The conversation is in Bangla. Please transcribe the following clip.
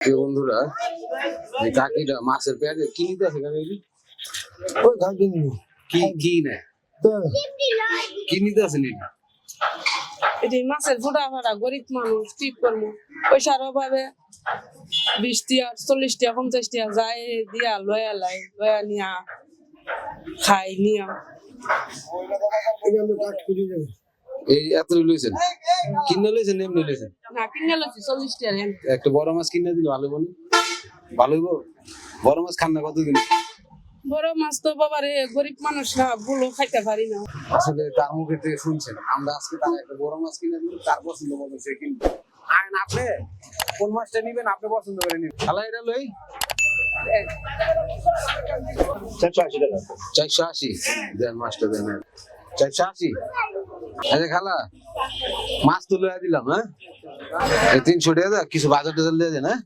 বন্ধুরা, এই কাকিটা মাছের পেঁয়াজে কি নিতে আছে ওই কাকি নিবি কি কি নেয় কি নিতে আছে নি এটি মাছের ফুটা ফাটা গরিব মানুষ কি করবো পয়সার অভাবে 20 টিয়া 40 টিয়া 50 টিয়া যায় দিয়া লয়া নিয়া খাই নিয়া এখানে কাট করে দেবে এই এত লইছেন কিনে লইছেন এমনি লইছেন না কিনে লছি 40 টিয়া রেন একটা বড় মাছ কিনে দিলে ভালো বলে ভালো হইব বড় মাছ খান না কতদিন বড় মাছ তো বাবারে গরিব মানুষ না ভুলো খাইতে পারি না আসলে তার মুখে থেকে শুনছেন আমরা আজকে তার একটা বড় মাছ কিনে দিল তার পছন্দ মতো সে কিনবে আইন আপনি কোন মাছটা নিবেন আপনি পছন্দ করে নিবেন খালা এটা লই 480 দেন মাছটা দেন 480 আচ্ছা খালা মাছ তো লইয়া দিলাম হ্যাঁ 300 টাকা কিছু বাজার টাজার দিয়ে দেন হ্যাঁ